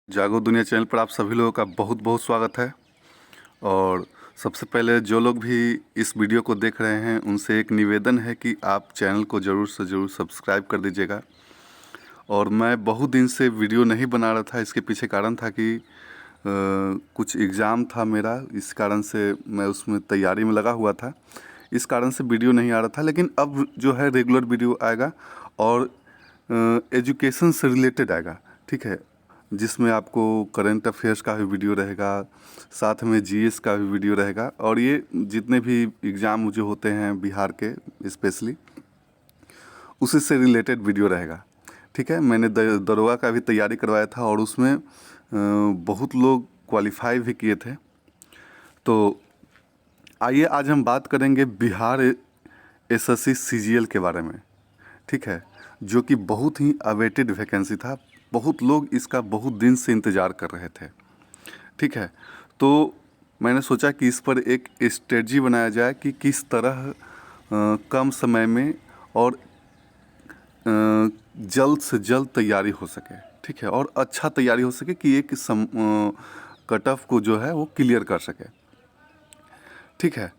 जागो दुनिया चैनल पर आप सभी लोगों का बहुत बहुत स्वागत है। और सबसे पहले जो लोग भी इस वीडियो को देख रहे हैं उनसे एक निवेदन है कि आप चैनल को ज़रूर से ज़रूर सब्सक्राइब कर दीजिएगा। और मैं बहुत दिन से वीडियो नहीं बना रहा था, इसके पीछे कारण था कि कुछ एग्ज़ाम था मेरा, इस कारण से मैं उसमें तैयारी में लगा हुआ था, इस कारण से वीडियो नहीं आ रहा था। लेकिन अब जो है रेगुलर वीडियो आएगा और एजुकेशन से रिलेटेड आएगा, ठीक है, जिसमें आपको करंट अफेयर्स का भी वीडियो रहेगा, साथ में जीएस का भी वीडियो रहेगा। और ये जितने भी एग्ज़ाम मुझे होते हैं बिहार के स्पेशली, उसी से रिलेटेड वीडियो रहेगा, ठीक है। मैंने दरोगा का भी तैयारी करवाया था और उसमें बहुत लोग क्वालिफाई भी किए थे। तो आइए आज हम बात करेंगे बिहार एसएससी सीजीएल के बारे में, ठीक है, जो कि बहुत ही अवेटेड वैकेंसी था। बहुत लोग इसका बहुत दिन से इंतज़ार कर रहे थे, ठीक है। तो मैंने सोचा कि इस पर एक स्ट्रेटजी बनाया जाए कि किस तरह कम समय में और जल्द से जल्द तैयारी हो सके, ठीक है, और अच्छा तैयारी हो सके कि एक कट ऑफ को जो है वो क्लियर कर सके, ठीक है।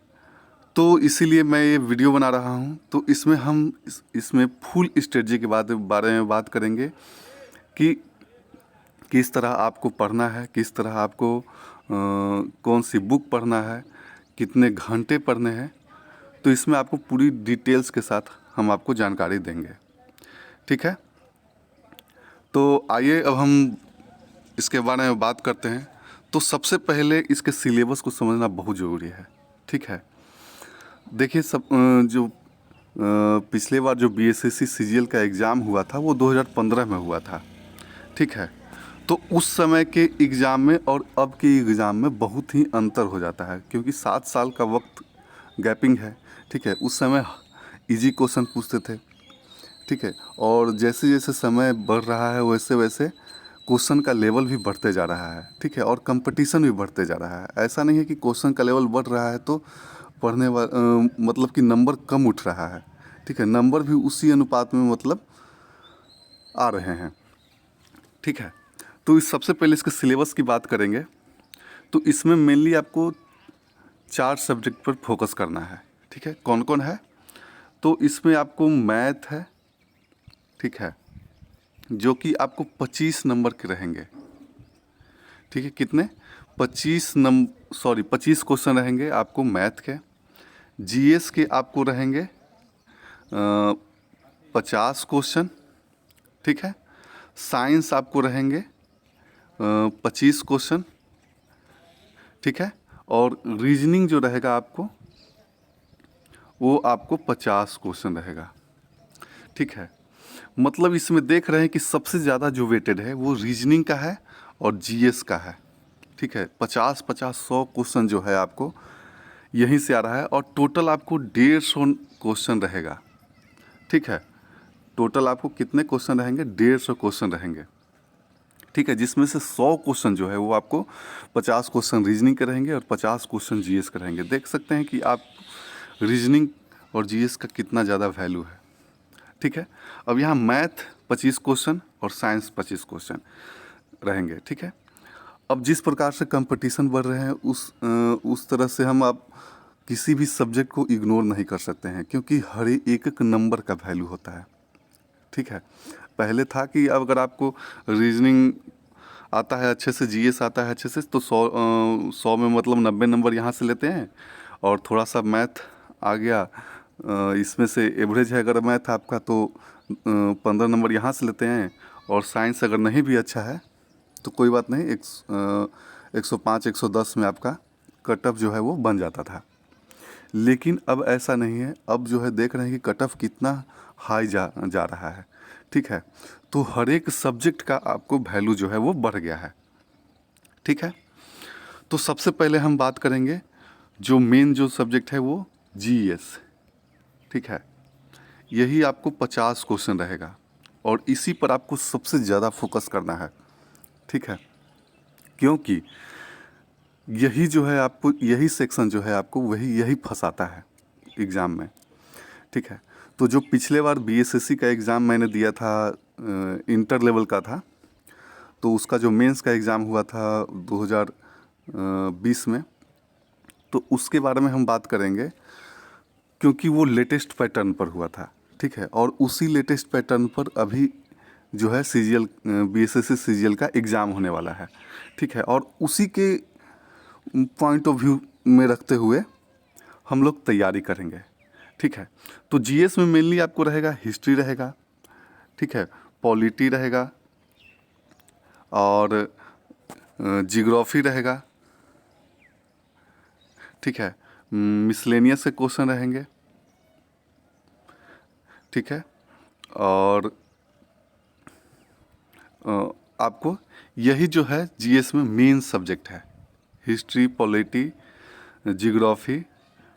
तो इसीलिए मैं ये वीडियो बना रहा हूँ। तो इसमें हम इसमें फुल स्ट्रेटजी के बारे में बात करेंगे कि किस तरह आपको पढ़ना है, किस तरह आपको कौन सी बुक पढ़ना है, कितने घंटे पढ़ने हैं। तो इसमें आपको पूरी डिटेल्स के साथ हम आपको जानकारी देंगे, ठीक है। तो आइए अब हम इसके बारे में बात करते हैं। तो सबसे पहले इसके सिलेबस को समझना बहुत ज़रूरी है, ठीक है। देखिए जो पिछले बार जो बीएसएससी सीजीएल का एग्ज़ाम हुआ था वो 2015 में हुआ था, ठीक है। तो उस समय के एग्ज़ाम में और अब के एग्ज़ाम में बहुत ही अंतर हो जाता है, क्योंकि 7 साल का वक्त गैपिंग है, ठीक है। उस समय इजी क्वेश्चन पूछते थे, ठीक है, और जैसे जैसे समय बढ़ रहा है वैसे वैसे क्वेश्चन का लेवल भी बढ़ते जा रहा है, ठीक है, और कंपटीशन भी बढ़ते जा रहा है। ऐसा नहीं है कि क्वेश्चन का लेवल बढ़ रहा है तो मतलब कि नंबर कम उठ रहा है, ठीक है, नंबर भी उसी अनुपात में मतलब आ रहे हैं, ठीक है। तो इस सबसे पहले इसके सिलेबस की बात करेंगे। तो इसमें मेनली आपको 4 सब्जेक्ट पर फोकस करना है, ठीक है। कौन कौन है? तो इसमें आपको मैथ है, ठीक है, जो कि आपको 25 नंबर के रहेंगे, ठीक है। कितने? 25 क्वेश्चन रहेंगे आपको मैथ के। जीएस के आपको रहेंगे 50 क्वेश्चन, ठीक है। साइंस आपको रहेंगे 25 क्वेश्चन, ठीक है। और रीजनिंग जो रहेगा आपको वो आपको 50 क्वेश्चन रहेगा, ठीक है। मतलब इसमें देख रहे हैं कि सबसे ज़्यादा जो वेटेड है वो रीजनिंग का है और जीएस का है, ठीक है। 50-50-100 क्वेश्चन जो है आपको यहीं से आ रहा है। और टोटल आपको 150 क्वेश्चन रहेगा, ठीक है। टोटल आपको कितने क्वेश्चन रहेंगे? 150 क्वेश्चन रहेंगे, ठीक है, जिसमें से 100 क्वेश्चन जो है वो आपको 50 क्वेश्चन रीजनिंग के रहेंगे और 50 क्वेश्चन जीएस के रहेंगे। देख सकते हैं कि आप रीजनिंग और जीएस का कितना ज़्यादा वैल्यू है, ठीक है। अब यहाँ मैथ 25 क्वेश्चन और साइंस 25 क्वेश्चन रहेंगे, ठीक है। अब जिस प्रकार से कंपटीशन बढ़ रहे हैं उस तरह से हम आप किसी भी सब्जेक्ट को इग्नोर नहीं कर सकते हैं, क्योंकि हर एक एक नंबर का वैल्यू होता है, ठीक है। पहले था कि अब अगर आपको रीजनिंग आता है अच्छे से, जीएस आता है अच्छे से, तो 100 में मतलब 90 नंबर यहाँ से लेते हैं और थोड़ा सा मैथ आ गया, इसमें से एवरेज है अगर मैथ आपका तो 15 नंबर यहाँ से लेते हैं। और साइंस अगर नहीं भी अच्छा है तो कोई बात नहीं, 105 110 में आपका कट ऑफ जो है वो बन जाता था। लेकिन अब ऐसा नहीं है। अब जो है देख रहे हैं कि कट ऑफ कितना हाई जा रहा है, ठीक है। तो हर एक सब्जेक्ट का आपको वैल्यू जो है वो बढ़ गया है, ठीक है। तो सबसे पहले हम बात करेंगे जो मेन जो सब्जेक्ट है वो जीएस, ठीक है। यही आपको 50 क्वेश्चन रहेगा और इसी पर आपको सबसे ज़्यादा फोकस करना है, ठीक है, क्योंकि यही जो है आपको यही सेक्शन जो है आपको यही फंसाता है एग्ज़ाम में, ठीक है। तो जो पिछले बार बीएसएससी का एग्ज़ाम मैंने दिया था, इंटर लेवल का था, तो उसका जो मेंस का एग्ज़ाम हुआ था 2020 में, तो उसके बारे में हम बात करेंगे, क्योंकि वो लेटेस्ट पैटर्न पर हुआ था। ठीक है, और उसी लेटेस्ट पैटर्न पर अभी जो है सीजीएल बीएसएससी सीजीएल का एग्ज़ाम होने वाला है। ठीक है, और उसी के पॉइंट ऑफ व्यू में रखते हुए हम लोग तैयारी करेंगे। ठीक है, तो जीएस में मेनली आपको रहेगा हिस्ट्री रहेगा, ठीक है, पॉलिटी रहेगा और जियोग्राफी रहेगा। ठीक है, मिसलेनियस के क्वेश्चन रहेंगे। ठीक है, और आपको यही जो है जीएस में मेन सब्जेक्ट है, हिस्ट्री, पॉलिटी, जियोग्राफी,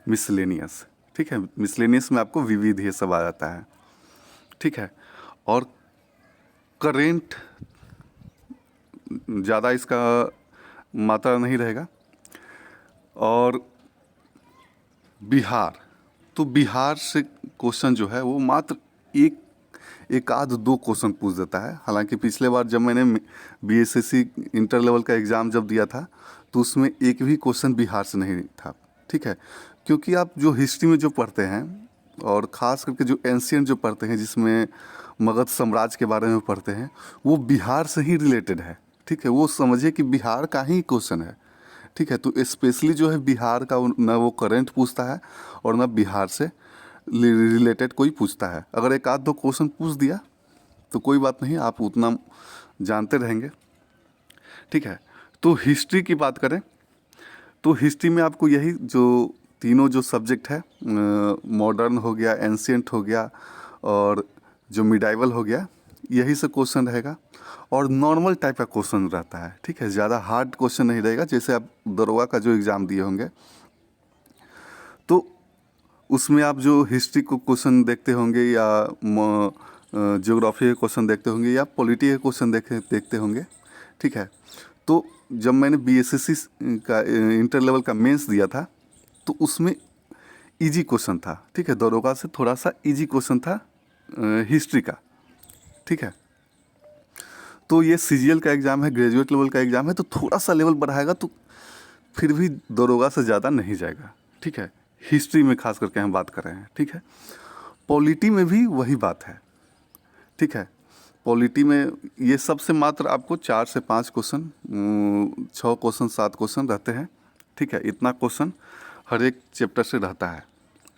मिसलेनियस। ठीक है, मिसलेनियस में आपको विविध ये सब आ जाता है। ठीक है, और करेंट ज़्यादा इसका मात्रा नहीं रहेगा। और बिहार, तो बिहार से क्वेश्चन जो है वो मात्र एक आध दो क्वेश्चन पूछ देता है। हालांकि पिछले बार जब मैंने बीएसएससी इंटर लेवल का एग्ज़ाम जब दिया था तो उसमें एक भी क्वेश्चन बिहार से नहीं था। ठीक है, क्योंकि आप जो हिस्ट्री में जो पढ़ते हैं और ख़ास करके जो एंशियंट जो पढ़ते हैं, जिसमें मगध साम्राज्य के बारे में पढ़ते हैं, वो बिहार से ही रिलेटेड है। ठीक है, वो समझिए कि बिहार का ही क्वेश्चन है। ठीक है, तो स्पेशली जो है बिहार का ना वो करंट पूछता है और ना बिहार से रिलेटेड कोई पूछता है। अगर एक आध दो क्वेश्चन पूछ दिया तो कोई बात नहीं, आप उतना जानते रहेंगे। ठीक है, तो हिस्ट्री की बात करें तो हिस्ट्री में आपको यही जो तीनों जो सब्जेक्ट है, मॉडर्न हो गया, एंशियंट हो गया और जो मिडाइवल हो गया, यही से क्वेश्चन रहेगा और नॉर्मल टाइप का क्वेश्चन रहता है। ठीक है, ज़्यादा हार्ड क्वेश्चन नहीं रहेगा। जैसे आप दरोगा का जो एग्ज़ाम दिए होंगे तो उसमें आप जो हिस्ट्री को क्वेश्चन देखते होंगे या ज्योग्राफी के क्वेश्चन देखते होंगे या पॉलिटी के क्वेश्चन देखते होंगे। ठीक है, तो जब मैंने बीएसएससी का इंटर लेवल का मेंस दिया था तो उसमें इजी क्वेश्चन था। ठीक है, दरोगा से थोड़ा सा इजी क्वेश्चन था हिस्ट्री का। ठीक है, तो ये सीजीएल का एग्ज़ाम है, ग्रेजुएट लेवल का एग्ज़ाम है, तो थोड़ा सा लेवल बढ़ाएगा तो फिर भी दरोगा से ज़्यादा नहीं जाएगा। ठीक है, हिस्ट्री में खास करके हम बात कर रहे हैं। ठीक है, पॉलिटी में भी वही बात है। ठीक है, पॉलिटी में ये सबसे मात्र आपको 4 से 5 क्वेश्चन, 6 क्वेश्चन 7 क्वेश्चन रहते हैं। ठीक है, इतना क्वेश्चन हर एक चैप्टर से रहता है।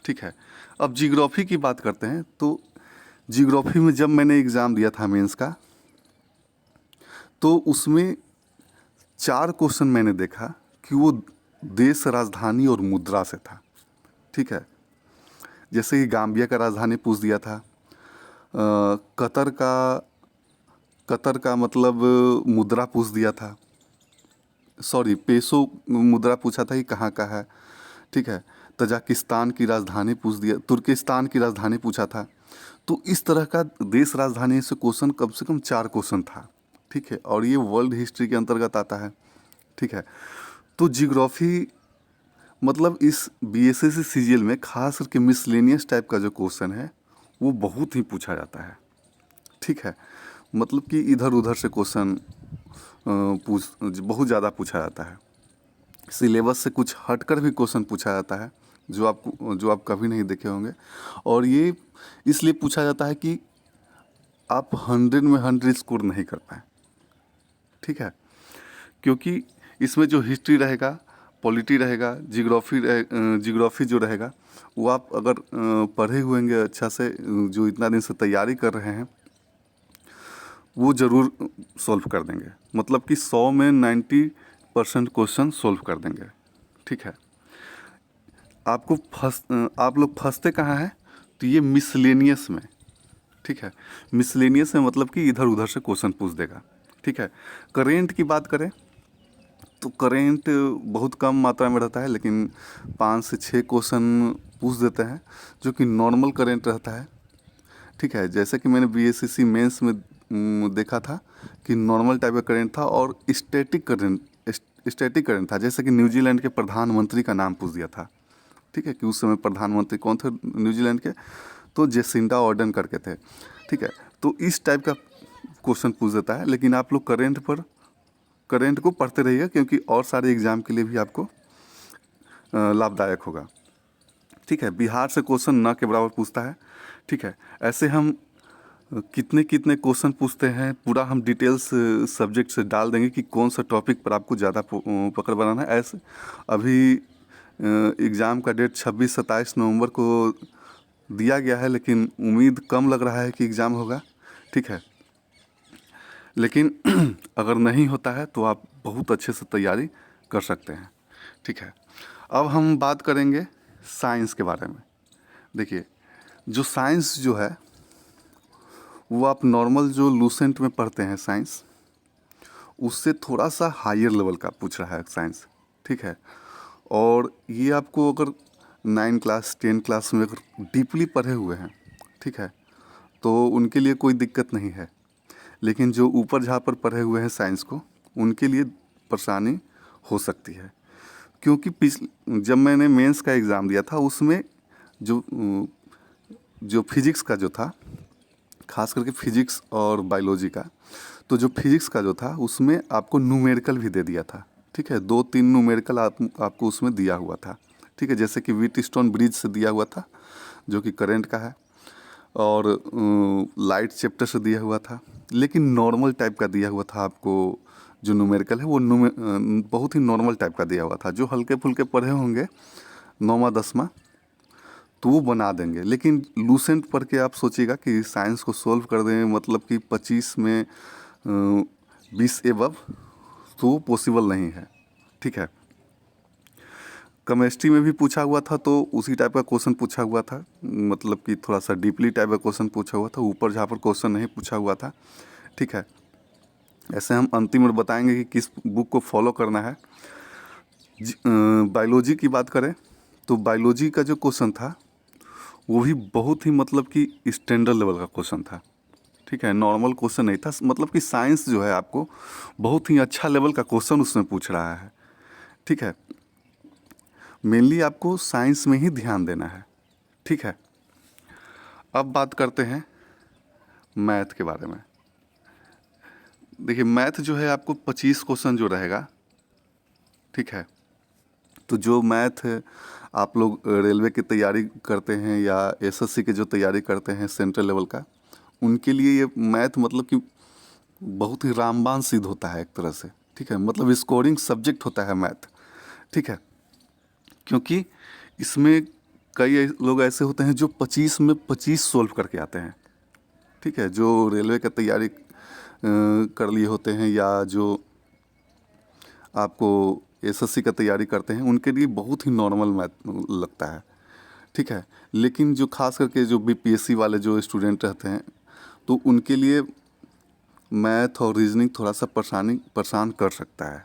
ठीक है, अब जियोग्राफी की बात करते हैं तो जियोग्राफी में जब मैंने एग्ज़ाम दिया था मेंस का तो उसमें 4 क्वेश्चन मैंने देखा कि वो देश, राजधानी और मुद्रा से था। ठीक है, जैसे कि गाम्बिया का राजधानी पूछ दिया था, कतर का मतलब मुद्रा पूछ दिया था, सॉरी पेसो मुद्रा पूछा था कि कहाँ का है। ठीक है, तजाकिस्तान की राजधानी पूछ दिया, तुर्किस्तान की राजधानी पूछा था। तो इस तरह का देश राजधानी से क्वेश्चन कम से कम 4 क्वेश्चन था। ठीक है, और ये वर्ल्ड हिस्ट्री के अंतर्गत आता है। ठीक है, तो जियोग्राफी मतलब इस बीएसएससी सीजीएल में खास करके मिसलेनियस टाइप का जो क्वेश्चन है वो बहुत ही पूछा जाता है। ठीक है, मतलब कि इधर उधर से क्वेश्चन बहुत ज़्यादा पूछा जाता है। सिलेबस से कुछ हटकर भी क्वेश्चन पूछा जाता है जो आप कभी नहीं देखे होंगे। और ये इसलिए पूछा जाता है कि आप 100 में 100 स्कोर नहीं कर पाए। ठीक है, क्योंकि इसमें जो हिस्ट्री रहेगा, पॉलिटी रहेगा, जियोग्राफी जो रहेगा वो आप अगर पढ़े हुए होंगे अच्छा से, जो इतना दिन से तैयारी कर रहे हैं, वो ज़रूर सॉल्व कर देंगे। मतलब कि 100 में 90% क्वेश्चन सॉल्व कर देंगे। ठीक है, आप लोग फंसते कहाँ हैं, तो ये मिसलेनियस में। ठीक है, मिसलेनियस में मतलब कि इधर उधर से क्वेश्चन पूछ देगा। ठीक है, करेंट की बात करें तो करेंट बहुत कम मात्रा में रहता है, लेकिन 5 से 6 क्वेश्चन पूछ देते हैं जो कि नॉर्मल करेंट रहता है। ठीक है, जैसे कि मैंने बीएसएससी मेंस में देखा था कि नॉर्मल टाइप का करेंट था और स्टैटिक करेंट था। जैसे कि न्यूजीलैंड के प्रधानमंत्री का नाम पूछ दिया था। ठीक है, कि उस समय प्रधानमंत्री कौन थे न्यूजीलैंड के, तो जेसिंडा ऑर्डन करके थे। ठीक है, तो इस टाइप का क्वेश्चन पूछ देता है, लेकिन आप लोग करेंट को पढ़ते रहिएगा, क्योंकि और सारे एग्जाम के लिए भी आपको लाभदायक होगा। ठीक है, बिहार से क्वेश्चन न के बराबर पूछता है। ठीक है, ऐसे हम कितने कितने क्वेश्चन पूछते हैं पूरा हम डिटेल्स सब्जेक्ट से डाल देंगे कि कौन सा टॉपिक पर आपको ज़्यादा पकड़ बनाना है। ऐसे अभी एग्ज़ाम का डेट 26-27 नवंबर को दिया गया है, लेकिन उम्मीद कम लग रहा है कि एग्ज़ाम होगा। ठीक है, लेकिन अगर नहीं होता है तो आप बहुत अच्छे से तैयारी कर सकते हैं। ठीक है, अब हम बात करेंगे साइंस के बारे में। देखिए, जो साइंस जो है वो आप नॉर्मल जो लूसेंट में पढ़ते हैं साइंस, उससे थोड़ा सा हायर लेवल का पूछ रहा है साइंस। ठीक है, और ये आपको अगर 9 क्लास 10 क्लास में अगर डीपली पढ़े हुए हैं, ठीक है, तो उनके लिए कोई दिक्कत नहीं है। लेकिन जो ऊपर जहाँ पर पढ़े हुए हैं साइंस को, उनके लिए परेशानी हो सकती है। क्योंकि जब मैंने मेंस का एग्ज़ाम दिया था उसमें जो जो फिजिक्स का जो था, खास करके फिजिक्स और बायोलॉजी का, तो जो फिजिक्स का जो था उसमें आपको न्यूमेरिकल भी दे दिया था। ठीक है, 2-3 न्यूमेरिकल आपको उसमें दिया हुआ था। ठीक है, जैसे कि व्हीटस्टोन ब्रिज से दिया हुआ था जो कि करंट का है, और लाइट चैप्टर से दिया हुआ था। लेकिन नॉर्मल टाइप का दिया हुआ था आपको, जो न्यूमेरिकल है वो बहुत ही नॉर्मल टाइप का दिया हुआ था। जो हल्के फुल्के पढ़े होंगे 9वां 10वां तो वो बना देंगे। लेकिन लूसेंट पढ़ के आप सोचिएगा कि साइंस को सोल्व कर दें, मतलब कि 25 में 20 एबव, तो वो पॉसिबल नहीं है। ठीक है, केमिस्ट्री में भी पूछा हुआ था तो उसी टाइप का क्वेश्चन पूछा हुआ था, मतलब कि थोड़ा सा डीपली टाइप का क्वेश्चन पूछा हुआ था, ऊपर जहाँ पर क्वेश्चन नहीं पूछा हुआ था। ठीक है, ऐसे हम अंतिम में बताएंगे कि किस बुक को फॉलो करना है। बायोलॉजी की बात करें तो बायोलॉजी का जो क्वेश्चन था वो भी बहुत ही मतलब कि स्टैंडर्ड लेवल का क्वेश्चन था। ठीक है, नॉर्मल क्वेश्चन नहीं था, मतलब कि साइंस जो है आपको बहुत ही अच्छा लेवल का क्वेश्चन उसमें पूछ रहा है। ठीक है, मेनली आपको साइंस में ही ध्यान देना है। ठीक है, अब बात करते हैं मैथ के बारे में। देखिए, मैथ जो है आपको 25 क्वेश्चन जो रहेगा। ठीक है, तो जो मैथ आप लोग रेलवे की तैयारी करते हैं या एसएससी की जो तैयारी करते हैं सेंट्रल लेवल का, उनके लिए ये मैथ मतलब कि बहुत ही रामबाण सिद्ध होता है एक तरह से। ठीक है, मतलब स्कोरिंग सब्जेक्ट होता है मैथ। ठीक है, क्योंकि इसमें कई लोग ऐसे होते हैं जो 25 में 25 सोल्व करके आते हैं। ठीक है, जो रेलवे का तैयारी कर लिए होते हैं या जो आपको एसएससी का तैयारी करते हैं, उनके लिए बहुत ही नॉर्मल मैथ लगता है। ठीक है, लेकिन जो खास करके जो बीपीएससी वाले जो स्टूडेंट रहते हैं, तो उनके लिए मैथ और रीजनिंग थोड़ा सा परेशान कर सकता है।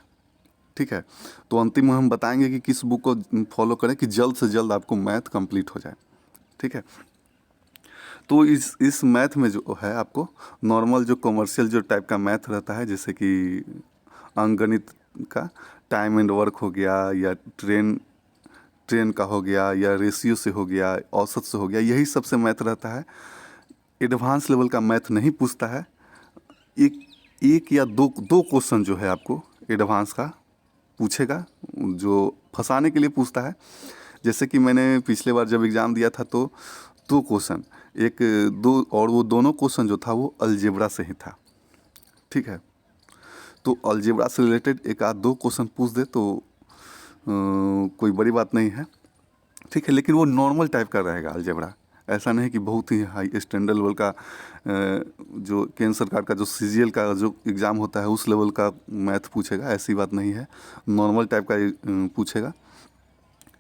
ठीक है, तो अंतिम में हम बताएंगे कि किस बुक को फॉलो करें कि जल्द से जल्द आपको मैथ कंप्लीट हो जाए। ठीक है, तो इस मैथ में जो है आपको नॉर्मल जो कमर्शियल जो टाइप का मैथ रहता है, जैसे कि अंकगणित का टाइम एंड वर्क हो गया, या ट्रेन का हो गया, या रेशियो से हो गया, औसत से हो गया, यही सबसे मैथ रहता है। एडवांस लेवल का मैथ नहीं पूछता है। एक एक या दो क्वेश्चन जो है आपको एडवांस का पूछेगा, जो फंसाने के लिए पूछता है। जैसे कि मैंने पिछले बार जब एग्ज़ाम दिया था तो 2 क्वेश्चन, एक दो, और वो दोनों क्वेश्चन जो था वो अलजेब्रा से ही था। ठीक है, तो अलजेब्रा से रिलेटेड एक आध 2 क्वेश्चन पूछ दे तो कोई बड़ी बात नहीं है। ठीक है, लेकिन वो नॉर्मल टाइप का रहेगा अलजेब्रा, ऐसा नहीं कि बहुत ही हाई स्टैंडर्ड लेवल का जो केंद्र सरकार का जो सीजीएल का जो एग्ज़ाम होता है उस लेवल का मैथ पूछेगा, ऐसी बात नहीं है। नॉर्मल टाइप का पूछेगा।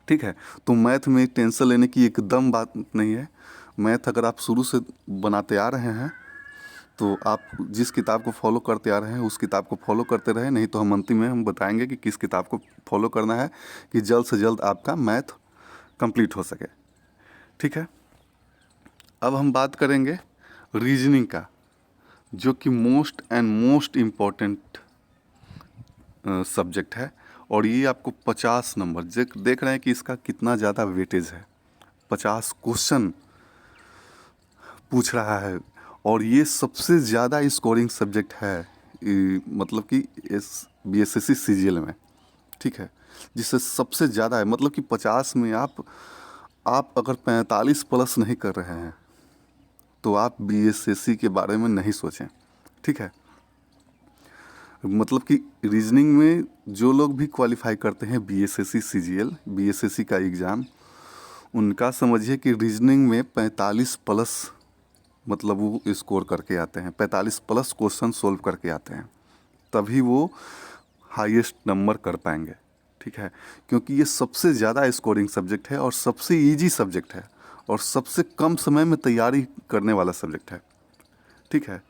ठीक है, तो मैथ में टेंशन लेने की एकदम बात नहीं है। मैथ अगर आप शुरू से बनाते आ रहे हैं तो आप जिस किताब को फॉलो करते आ रहे हैं उस किताब को फॉलो करते रहें, नहीं तो हम अंतिम में हम बताएंगे कि किस किताब को फॉलो करना है कि जल्द से जल्द आपका मैथ कंप्लीट हो सके। ठीक है, अब हम बात करेंगे रीजनिंग का, जो कि मोस्ट इम्पॉर्टेंट सब्जेक्ट है। और ये आपको 50 नंबर देख रहे हैं कि इसका कितना ज़्यादा वेटेज है। 50 क्वेश्चन पूछ रहा है और ये सबसे ज़्यादा स्कोरिंग सब्जेक्ट है मतलब कि BSSC CGL में, ठीक है, जिससे सबसे ज़्यादा है, मतलब कि 50 में आप अगर 45 प्लस नहीं कर रहे हैं तो आप BSSC के बारे में नहीं सोचें, ठीक है। मतलब कि रीजनिंग में जो लोग भी क्वालिफाई करते हैं BSSC CGL BSSC का एग्ज़ाम, उनका समझिए कि रीजनिंग में 45 प्लस मतलब वो स्कोर करके आते हैं, 45 प्लस क्वेश्चन सोल्व करके आते हैं, तभी वो हाईएस्ट नंबर कर पाएंगे, ठीक है। क्योंकि ये सबसे ज़्यादा स्कोरिंग सब्जेक्ट है और सबसे इजी सब्जेक्ट है और सबसे कम समय में तैयारी करने वाला सब्जेक्ट है, ठीक है।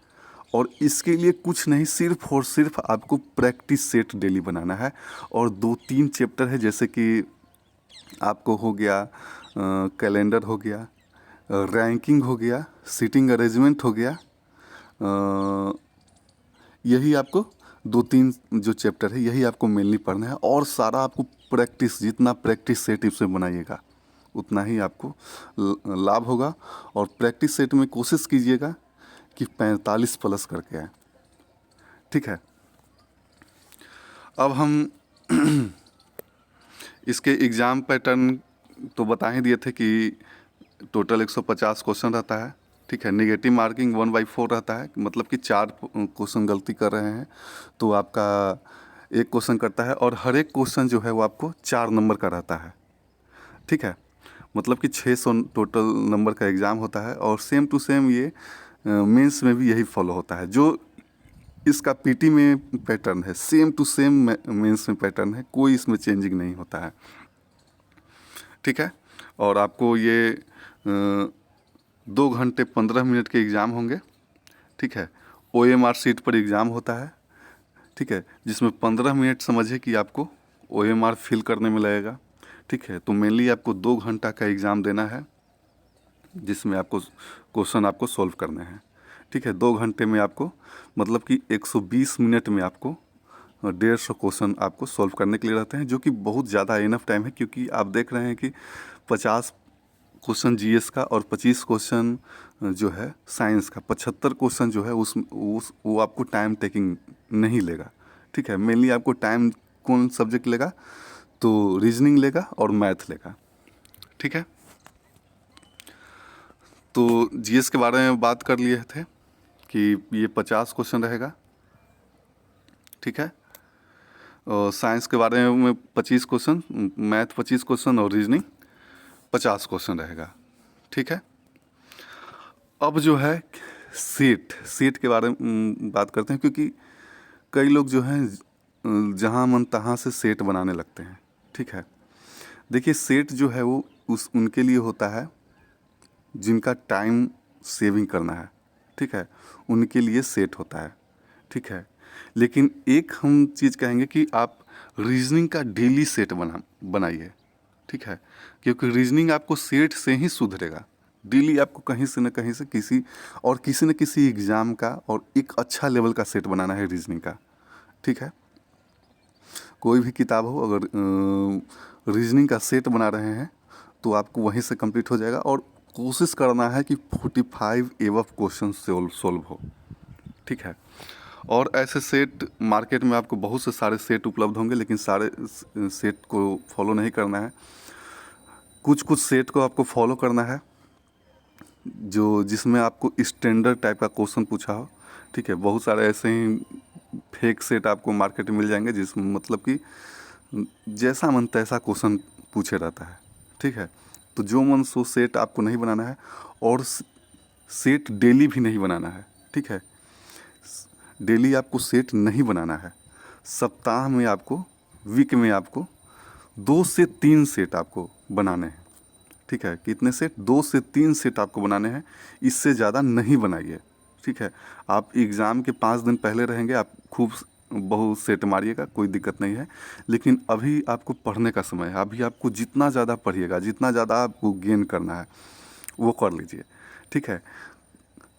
और इसके लिए कुछ नहीं, सिर्फ और सिर्फ आपको प्रैक्टिस सेट डेली बनाना है और 2-3 चैप्टर है, जैसे कि आपको हो गया कैलेंडर हो गया, रैंकिंग हो गया, सीटिंग अरेंजमेंट हो गया, यही आपको 2-3 जो चैप्टर है यही आपको मेनली पढ़ना है और सारा आपको प्रैक्टिस, जितना प्रैक्टिस सेट इसमें बनाइएगा उतना ही आपको लाभ होगा। और प्रैक्टिस सेट में कोशिश कीजिएगा कि 45 प्लस करके आए, ठीक है। अब हम इसके एग्ज़ाम पैटर्न तो बता ही दिए थे कि टोटल 150 क्वेश्चन रहता है, ठीक है। नेगेटिव मार्किंग 1/4 रहता है, मतलब कि 4 क्वेश्चन गलती कर रहे हैं तो आपका 1 क्वेश्चन कटता है और हर एक क्वेश्चन जो है वो आपको 4 नंबर का रहता है, ठीक है। मतलब कि 600 टोटल नंबर का एग्ज़ाम होता है और सेम टू सेम ये मेंस में भी यही फॉलो होता है। जो इसका पीटी में पैटर्न है सेम टू सेम मेंस में पैटर्न है, कोई इसमें चेंजिंग नहीं होता है, ठीक है। और आपको ये 2 घंटे 15 मिनट के एग्ज़ाम होंगे, ठीक है। OMR शीट पर एग्ज़ाम होता है, ठीक है, जिसमें 15 मिनट समझिए कि आपको OMR फिल करने में लगेगा, ठीक है। तो मेनली आपको 2 घंटा का एग्ज़ाम देना है जिसमें आपको क्वेश्चन आपको सॉल्व करने हैं, ठीक है। 2 घंटे में आपको मतलब कि 120 मिनट में आपको 150 क्वेश्चन आपको सॉल्व करने के लिए रहते हैं, जो कि बहुत ज़्यादा इनफ टाइम है। क्योंकि आप देख रहे हैं कि 50 क्वेश्चन GS का और 25 क्वेश्चन जो है साइंस का, 75 क्वेश्चन जो है वो आपको टाइम टेकिंग नहीं लेगा, ठीक है। मेनली आपको टाइम कौन सब्जेक्ट लेगा, तो रीजनिंग लेगा और मैथ लेगा, ठीक है। तो GS के बारे में बात कर लिए थे कि ये 50 क्वेश्चन रहेगा, ठीक है। और साइंस के बारे में 25 क्वेश्चन, मैथ 25 क्वेश्चन और रीजनिंग 50 क्वेश्चन रहेगा, ठीक है। अब जो है सेट के बारे में बात करते हैं, क्योंकि कई लोग जो हैं जहाँ मन तहाँ से सेट बनाने लगते हैं, ठीक है। देखिए सेट जो है वो उनके लिए होता है जिनका टाइम सेविंग करना है, ठीक है, उनके लिए सेट होता है, ठीक है। लेकिन एक हम चीज़ कहेंगे कि आप रीजनिंग का डेली सेट बनाइए, ठीक है। क्योंकि रीजनिंग आपको सेट से ही सुधरेगा, डेली आपको कहीं से न कहीं से किसी न किसी एग्ज़ाम का और एक अच्छा लेवल का सेट बनाना है रीजनिंग का, ठीक है। कोई भी किताब हो, अगर रीजनिंग का सेट बना रहे हैं तो आपको वहीं से कंप्लीट हो जाएगा। और कोशिश करना है कि 45 एबव क्वेश्चन सोल्व हो, ठीक है। और ऐसे सेट मार्केट में आपको बहुत से सारे सेट उपलब्ध होंगे, लेकिन सारे सेट को फॉलो नहीं करना है। कुछ कुछ सेट को आपको फॉलो करना है जिसमें आपको स्टैंडर्ड टाइप का क्वेश्चन पूछा हो, ठीक है। बहुत सारे ऐसे ही फेक सेट आपको मार्केट में मिल जाएंगे जिसमें मतलब कि जैसा मन तैसा क्वेश्चन पूछे रहता है, ठीक है। तो जो मन सो सेट आपको नहीं बनाना है और सेट डेली भी नहीं बनाना है, ठीक है। डेली आपको सेट नहीं बनाना है, सप्ताह में आपको, वीक में आपको 2 से 3 सेट आपको बनाने हैं, ठीक है। कितने सेट? 2 से 3 सेट आपको बनाने हैं, इससे ज़्यादा नहीं बनाइए, ठीक है। आप एग्ज़ाम के 5 दिन पहले रहेंगे, आप खूब बहुत सेट मारिएगा, कोई दिक्कत नहीं है। लेकिन अभी आपको पढ़ने का समय है, अभी आपको जितना ज़्यादा पढ़िएगा, जितना ज़्यादा आपको गेन करना है वो कर लीजिए, ठीक है।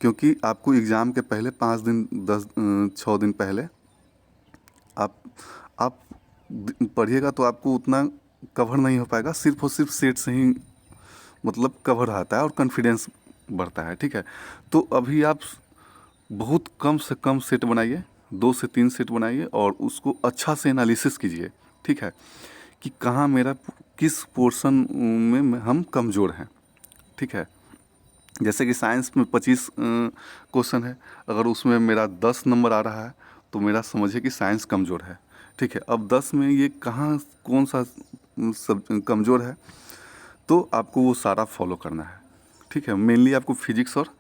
क्योंकि आपको एग्ज़ाम के पहले 5 दिन 6 दिन पहले आप पढ़िएगा तो आपको उतना कवर नहीं हो पाएगा, सिर्फ और सिर्फ सेट से ही मतलब कवर आता है और कॉन्फिडेंस बढ़ता है, ठीक है। तो अभी आप बहुत कम से कम सेट बनाइए, 2 से 3 सेट बनाइए और उसको अच्छा से एनालिसिस कीजिए, ठीक है, कि कहाँ मेरा किस पोर्शन में हम कमज़ोर हैं, ठीक है। जैसे कि साइंस में 25 क्वेश्चन है, अगर उसमें मेरा 10 नंबर आ रहा है तो मेरा समझिए कि साइंस कमज़ोर है, ठीक है। अब 10 में ये कहाँ कौन सा सब कमज़ोर है, तो आपको वो सारा फॉलो करना है, ठीक है। मेनली आपको फिजिक्स और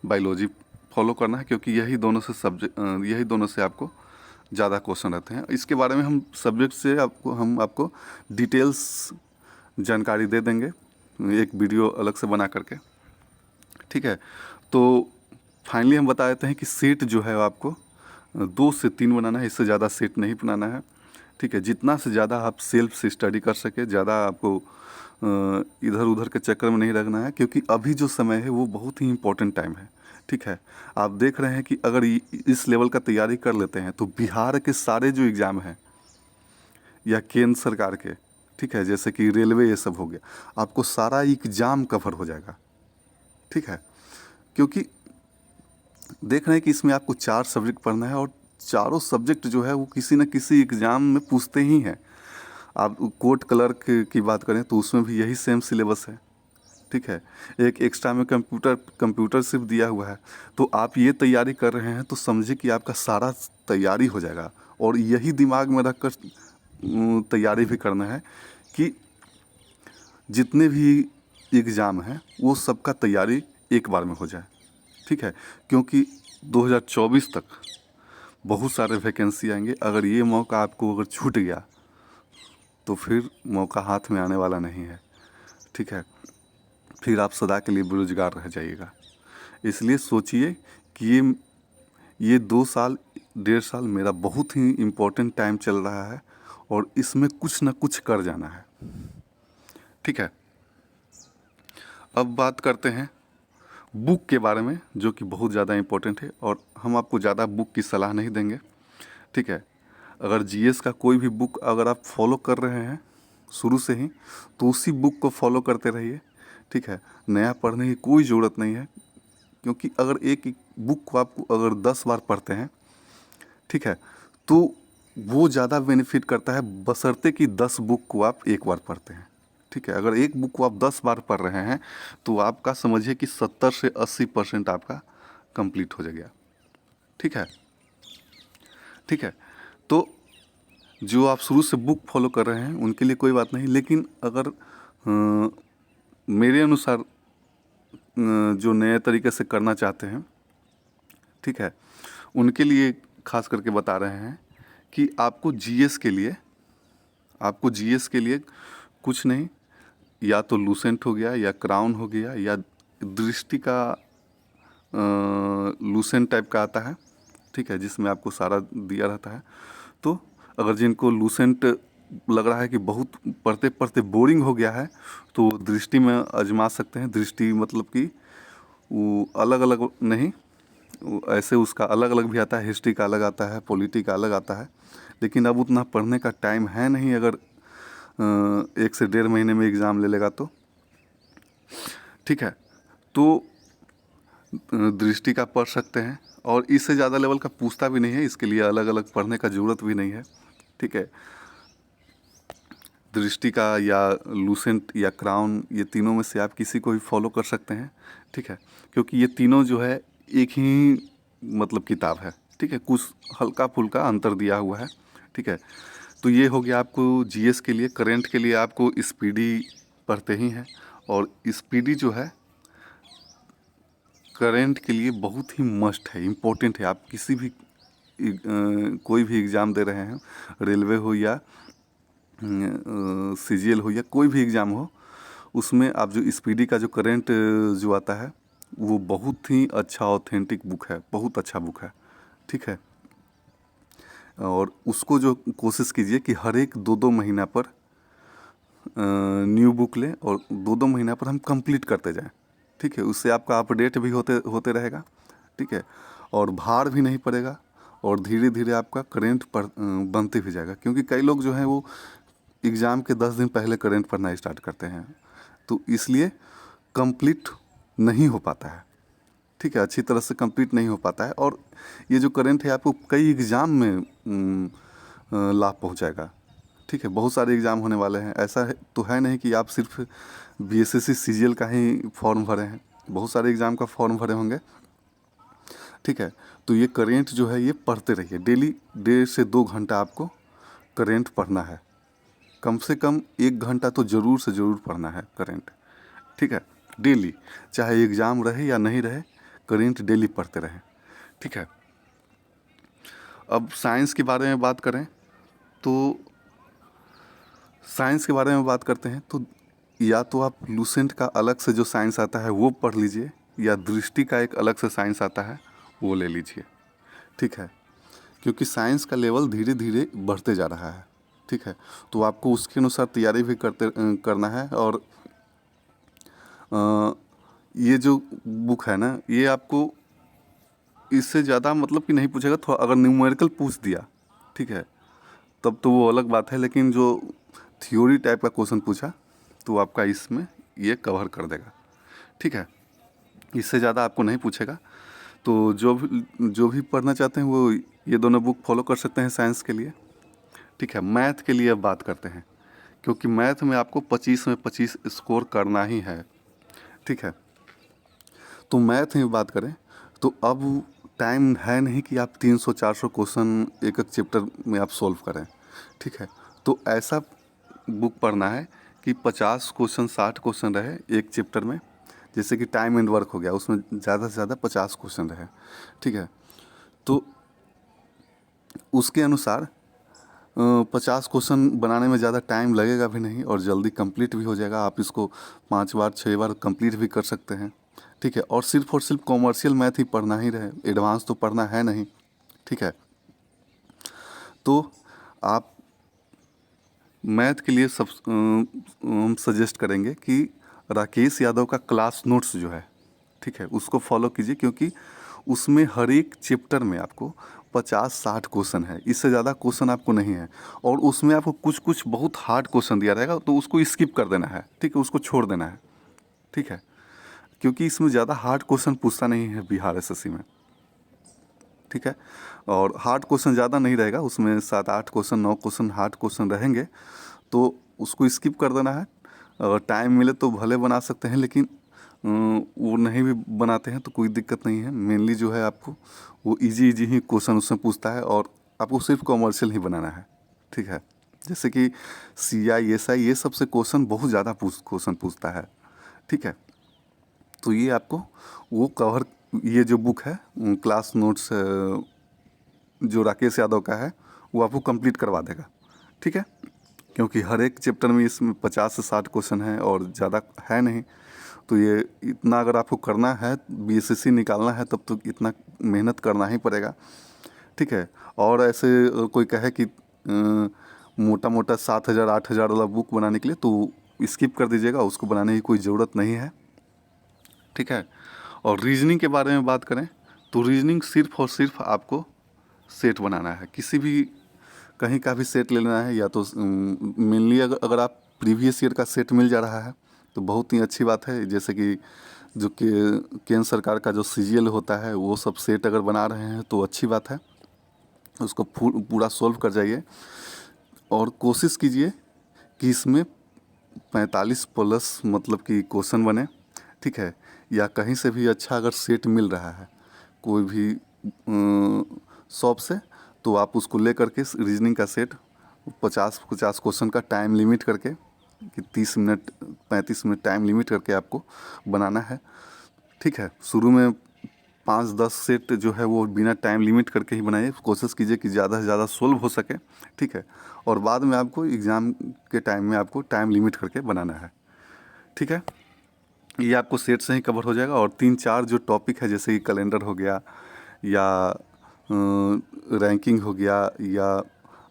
बायोलॉजी फॉलो करना है, क्योंकि यही दोनों से यही दोनों से आपको ज़्यादा क्वेश्चन रहते हैं। इसके बारे में हम सब्जेक्ट से आपको डिटेल्स जानकारी दे देंगे, एक वीडियो अलग से बना करके, ठीक है। तो फाइनली हम बता देते हैं कि सेट जो है आपको 2 से 3 बनाना है, इससे ज़्यादा सेट नहीं बनाना है, ठीक है। जितना से ज़्यादा आप सेल्फ से स्टडी कर सके, ज़्यादा आपको इधर उधर के चक्कर में नहीं रखना है, क्योंकि अभी जो समय है वो बहुत ही इम्पोर्टेंट टाइम है, ठीक है। आप देख रहे हैं कि अगर इस लेवल का तैयारी कर लेते हैं तो बिहार के सारे जो एग्ज़ाम हैं या केंद्र सरकार के, ठीक है, जैसे कि रेलवे ये सब हो गया, आपको सारा एग्ज़ाम कवर हो जाएगा, ठीक है। क्योंकि देख रहे हैं कि इसमें आपको 4 सब्जेक्ट पढ़ना है और चारों सब्जेक्ट जो है वो किसी न किसी एग्ज़ाम में पूछते ही हैं। आप कोर्ट क्लर्क की बात करें तो उसमें भी यही सेम सिलेबस है, ठीक है। एक एक्स्ट्रा में कंप्यूटर सिर्फ दिया हुआ है, तो आप ये तैयारी कर रहे हैं तो समझिए कि आपका सारा तैयारी हो जाएगा। और यही दिमाग में रख कर तैयारी भी करना है कि जितने भी एग्ज़ाम हैं वो सबका तैयारी एक बार में हो जाए, ठीक है। क्योंकि 2024 तक बहुत सारे वैकेंसी आएंगे, अगर ये मौका आपको अगर छूट गया तो फिर मौका हाथ में आने वाला नहीं है, ठीक है। फिर आप सदा के लिए बेरोजगार रह जाइएगा। इसलिए सोचिए कि ये 2 साल 1.5 साल मेरा बहुत ही इम्पोर्टेंट टाइम चल रहा है और इसमें कुछ ना कुछ कर जाना है, ठीक है। अब बात करते हैं बुक के बारे में, जो कि बहुत ज़्यादा इम्पोर्टेंट है और हम आपको ज़्यादा बुक की सलाह नहीं देंगे, ठीक है। अगर जीएस का कोई भी बुक अगर आप फॉलो कर रहे हैं शुरू से ही तो उसी बुक को फॉलो करते रहिए, ठीक है। नया पढ़ने की कोई ज़रूरत नहीं है, क्योंकि अगर एक बुक को आप अगर 10 बार पढ़ते हैं, ठीक है, तो वो ज़्यादा बेनिफिट करता है बशर्ते कि 10 बुक को आप एक बार पढ़ते हैं, ठीक है। अगर एक बुक को आप 10 बार पढ़ रहे हैं तो आपका समझिए कि 70 से 80% आपका कंप्लीट हो जाएगा, ठीक है, ठीक है। तो जो आप शुरू से बुक फॉलो कर रहे हैं उनके लिए कोई बात नहीं, लेकिन अगर मेरे अनुसार जो नए तरीके से करना चाहते हैं, ठीक है, उनके लिए खास करके बता रहे हैं कि आपको जीएस के लिए कुछ नहीं, या तो लूसेंट हो गया या क्राउन हो गया या दृष्टि का लूसेंट टाइप का आता है, ठीक है, जिसमें आपको सारा दिया रहता है। तो अगर जिनको लूसेंट लग रहा है कि बहुत पढ़ते पढ़ते बोरिंग हो गया है तो दृष्टि में आजमा सकते हैं। दृष्टि मतलब कि वो अलग अलग नहीं, ऐसे उसका अलग अलग भी आता है, हिस्ट्री का अलग आता है, पॉलिटी का अलग आता है, लेकिन अब उतना पढ़ने का टाइम है नहीं। अगर 1 से 1.5 महीने में एग्ज़ाम ले लेगा तो, ठीक है, तो दृष्टि का पढ़ सकते हैं और इससे ज़्यादा लेवल का पूछता भी नहीं है, इसके लिए अलग अलग पढ़ने का ज़रूरत भी नहीं है, ठीक है। दृष्टि का या लूसेंट या क्राउन, ये तीनों में से आप किसी को भी फॉलो कर सकते हैं, ठीक है, क्योंकि ये तीनों जो है एक ही मतलब किताब है, ठीक है, कुछ हल्का फुल्का अंतर दिया हुआ है, ठीक है। तो ये हो गया आपको जीएस के लिए। करेंट के लिए आपको स्पीडी पढ़ते ही हैं, और स्पीडी जो है करेंट के लिए बहुत ही मस्ट है, इम्पोर्टेंट है। आप किसी भी कोई भी एग्ज़ाम दे रहे हैं, रेलवे हो या सीजीएल हो या कोई भी एग्ज़ाम हो, उसमें आप जो स्पीडी का जो करेंट जो आता है वो बहुत ही अच्छा ऑथेंटिक बुक है, बहुत अच्छा बुक है, ठीक है। और उसको जो कोशिश कीजिए कि हर एक 2-2 महीना पर न्यू बुक लें और 2-2 महीना पर हम कंप्लीट करते जाएं, ठीक है। उससे आपका अपडेट भी होते होते रहेगा, ठीक है, और भार भी नहीं पड़ेगा और धीरे धीरे आपका करेंट बनते भी जाएगा। क्योंकि कई लोग जो हैं वो एग्ज़ाम के 10 दिन पहले करेंट पढ़ना स्टार्ट करते हैं, तो इसलिए कंप्लीट नहीं हो पाता है, ठीक है, अच्छी तरह से कंप्लीट नहीं हो पाता है। और ये जो करंट है आपको कई एग्ज़ाम में लाभ पहुंचाएगा। ठीक है, बहुत सारे एग्ज़ाम होने वाले हैं। ऐसा है तो है नहीं कि आप सिर्फ बीएसएससी सीजीएल का ही फॉर्म भरे हैं, बहुत सारे एग्ज़ाम का फॉर्म भरे होंगे। ठीक है, तो ये करेंट जो है ये पढ़ते रहिए डेली। 1.5 से 2 घंटा आपको करेंट पढ़ना है, कम से कम 1 घंटा तो ज़रूर से ज़रूर पढ़ना है करेंट। ठीक है, डेली, चाहे एग्ज़ाम रहे या नहीं रहे, करेंट डेली पढ़ते रहें। ठीक है, अब साइंस के बारे में बात करें तो साइंस के बारे में बात करते हैं तो या तो आप लूसेंट का अलग से जो साइंस आता है वो पढ़ लीजिए, या दृष्टि का एक अलग से साइंस आता है वो ले लीजिए। ठीक है, क्योंकि साइंस का लेवल धीरे धीरे बढ़ते जा रहा है। ठीक है, तो आपको उसके अनुसार तैयारी भी करना है। और ये जो बुक है ना, ये आपको इससे ज़्यादा मतलब कि नहीं पूछेगा। थोड़ा अगर न्यूमेरिकल पूछ दिया, ठीक है, तब तो वो अलग बात है, लेकिन जो थ्योरी टाइप का क्वेश्चन पूछा तो आपका इसमें ये कवर कर देगा। ठीक है, इससे ज़्यादा आपको नहीं पूछेगा। तो जो भी पढ़ना चाहते हैं वो ये दोनों बुक फॉलो कर सकते हैं साइंस के लिए। ठीक है, मैथ के लिए अब बात करते हैं, क्योंकि मैथ में आपको 25 में 25 स्कोर करना ही है। ठीक है, तो मैथ में बात करें तो अब टाइम है नहीं कि आप 300-400 क्वेश्चन एक एक चैप्टर में आप सॉल्व करें। ठीक है, तो ऐसा बुक पढ़ना है कि 50 क्वेश्चन 60 क्वेश्चन रहे एक चैप्टर में। जैसे कि टाइम एंड वर्क हो गया, उसमें ज़्यादा से ज़्यादा 50 क्वेश्चन रहे। ठीक है, तो उसके अनुसार 50 क्वेश्चन बनाने में ज़्यादा टाइम लगेगा भी नहीं और जल्दी कंप्लीट भी हो जाएगा। आप इसको 5 बार 6 बार कंप्लीट भी कर सकते हैं। ठीक है, और सिर्फ कॉमर्शियल मैथ ही पढ़ना ही रहे, एडवांस तो पढ़ना है नहीं। ठीक है, तो आप मैथ के लिए हम सजेस्ट करेंगे कि राकेश यादव का क्लास नोट्स जो है, ठीक है, उसको फॉलो कीजिए, क्योंकि उसमें हर एक चैप्टर में आपको 50-60 क्वेश्चन है, इससे ज़्यादा क्वेश्चन आपको नहीं है। और उसमें आपको कुछ कुछ बहुत हार्ड क्वेश्चन दिया रहेगा, तो उसको स्किप कर देना है। ठीक है, उसको छोड़ देना है। ठीक है, क्योंकि इसमें ज़्यादा हार्ड क्वेश्चन पूछता नहीं है बिहार एसएससी में। ठीक है, और हार्ड क्वेश्चन ज़्यादा नहीं रहेगा, उसमें 7-8 क्वेश्चन 9 क्वेश्चन हार्ड क्वेश्चन रहेंगे, तो उसको स्किप कर देना है। अगर टाइम मिले तो भले बना सकते हैं, लेकिन वो नहीं भी बनाते हैं तो कोई दिक्कत नहीं है। मेनली जो है आपको वो इजी ही क्वेश्चन उसमें पूछता है, और आपको सिर्फ कॉमर्शियल ही बनाना है। ठीक है, जैसे कि CI SI ये सब से क्वेश्चन बहुत ज़्यादा क्वेश्चन पूछता है। ठीक है, तो ये आपको वो कवर, ये जो बुक है क्लास नोट्स जो राकेश यादव का है, वो आपको कंप्लीट करवा देगा। ठीक है, क्योंकि हर एक चैप्टर में इसमें 50 से 60 क्वेश्चन है और ज़्यादा है नहीं। तो ये इतना अगर आपको करना है, बीएसएससी निकालना है, तब तो इतना मेहनत करना ही पड़ेगा। ठीक है, और ऐसे कोई कहे कि मोटा मोटा 7,000-8,000 वाला बुक बनाने के लिए, तो स्किप कर दीजिएगा, उसको बनाने की कोई ज़रूरत नहीं है। ठीक है, और रीजनिंग के बारे में बात करें तो रीजनिंग सिर्फ और सिर्फ आपको सेट बनाना है, किसी भी कहीं का भी सेट ले लेना है। या तो मेनली अगर आप प्रीवियस ईयर का सेट मिल जा रहा है तो बहुत ही अच्छी बात है। जैसे कि जो केंद्र सरकार का जो सीजीएल होता है वो सब सेट अगर बना रहे हैं तो अच्छी बात है, उसको पूरा सोल्व कर जाइए। और कोशिश कीजिए कि इसमें 45 प्लस मतलब कि क्वेश्चन बने। ठीक है, या कहीं से भी अच्छा अगर सेट मिल रहा है कोई भी शॉप से, तो आप उसको ले करके रीजनिंग का सेट 50-50 क्वेश्चन का टाइम लिमिट करके कि 30 मिनट 35 मिनट टाइम लिमिट करके आपको बनाना है। ठीक है, शुरू में 5-10 सेट जो है वो बिना टाइम लिमिट करके ही बनाइए, कोशिश कीजिए कि ज़्यादा से ज़्यादा सोल्व हो सके। ठीक है, और बाद में आपको एग्ज़ाम के टाइम में आपको टाइम लिमिट करके बनाना है। ठीक है, ये आपको सेट से ही कवर हो जाएगा। और 3-4 जो टॉपिक है, जैसे कि कैलेंडर हो गया, या रैंकिंग हो गया, या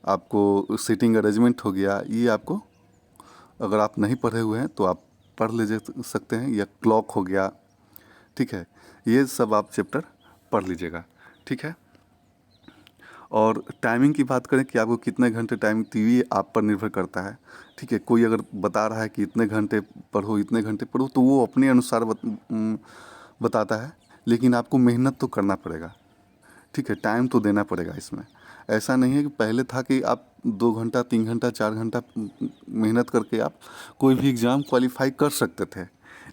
आपको सीटिंग अरेंजमेंट हो गया, ये आपको अगर आप नहीं पढ़े हुए हैं तो आप पढ़ ले सकते हैं। या क्लॉक हो गया, ठीक है, ये सब आप चैप्टर पढ़ लीजिएगा। ठीक है, और टाइमिंग की बात करें कि आपको कितने घंटे टाइम, तो ये आप पर निर्भर करता है। ठीक है, कोई अगर बता रहा है कि इतने घंटे पढ़ो इतने घंटे पढ़ो, तो वो अपने अनुसार बताता है। लेकिन आपको मेहनत तो करना पड़ेगा, ठीक है, टाइम तो देना पड़ेगा इसमें। ऐसा नहीं है कि पहले था कि आप 2 घंटा 3 घंटा 4 घंटा मेहनत करके आप कोई भी एग्ज़ाम क्वालिफाई कर सकते थे,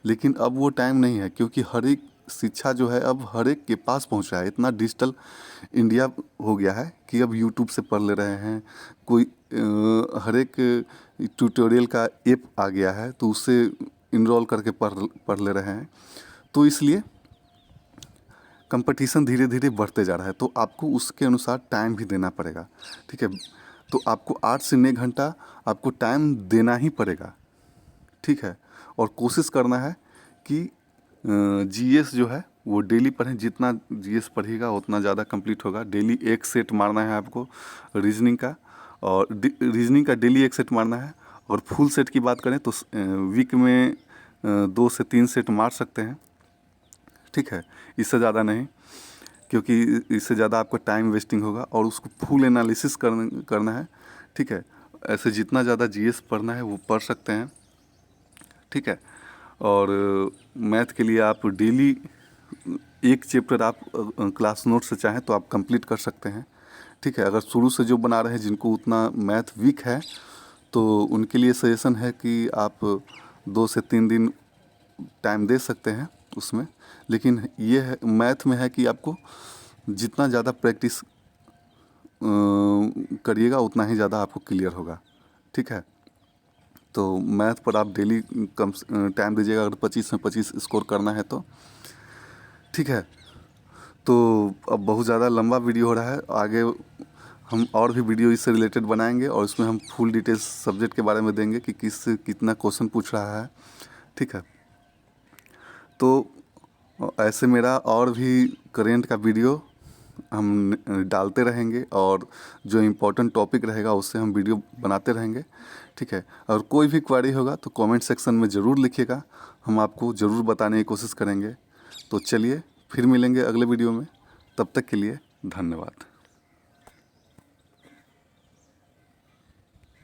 लेकिन अब वो टाइम नहीं है, क्योंकि हर एक शिक्षा जो है अब हर एक के पास पहुंच रहा है। इतना डिजिटल इंडिया हो गया है कि अब यूट्यूब से पढ़ ले रहे हैं, कोई हर एक ट्यूटोरियल का ऐप आ गया है, तो उससे इनरोल करके पढ़ ले रहे हैं। तो इसलिए कंपटीशन धीरे धीरे बढ़ते जा रहा है, तो आपको उसके अनुसार टाइम भी देना पड़ेगा, ठीक है। तो आपको 8 से 9 घंटा आपको टाइम देना ही पड़ेगा, ठीक है। और कोशिश करना है कि जीएस जो है वो डेली पढ़ें, जितना जीएस पढ़ेगा उतना ज़्यादा कंप्लीट होगा। डेली एक सेट मारना है आपको रीजनिंग का, और रीजनिंग का डेली एक सेट मारना है। और फुल सेट की बात करें तो वीक में 2 से 3 सेट मार सकते हैं, ठीक है, इससे ज़्यादा नहीं, क्योंकि इससे ज़्यादा आपका टाइम वेस्टिंग होगा। और उसको फुल एनालिसिस करना है, ठीक है। ऐसे जितना ज़्यादा जीएस पढ़ना है वो पढ़ सकते हैं, ठीक है। और मैथ के लिए आप डेली एक चैप्टर आप क्लास नोट से चाहें तो आप कंप्लीट कर सकते हैं, ठीक है। अगर शुरू से जो बना रहे हैं जिनको उतना मैथ वीक है तो उनके लिए सजेशन है कि आप 2 से 3 दिन टाइम दे सकते हैं उसमें। लेकिन ये है मैथ में है कि आपको जितना ज़्यादा प्रैक्टिस करिएगा उतना ही ज़्यादा आपको क्लियर होगा, ठीक है। तो मैथ पर आप डेली कम टाइम दीजिएगा, अगर 25 में 25 स्कोर करना है तो, ठीक है। तो अब बहुत ज़्यादा लंबा वीडियो हो रहा है, आगे हम और भी वीडियो इससे रिलेटेड बनाएंगे और इसमें हम फुल डिटेल्स सब्जेक्ट के बारे में देंगे कि कितना क्वेश्चन पूछ रहा है, ठीक है। तो ऐसे मेरा और भी करेंट का वीडियो हम डालते रहेंगे, और जो इम्पोर्टेंट टॉपिक रहेगा उससे हम वीडियो बनाते रहेंगे, ठीक है। और कोई भी क्वेरी होगा तो कमेंट सेक्शन में ज़रूर लिखिएगा, हम आपको ज़रूर बताने की कोशिश करेंगे। तो चलिए फिर मिलेंगे अगले वीडियो में, तब तक के लिए धन्यवाद।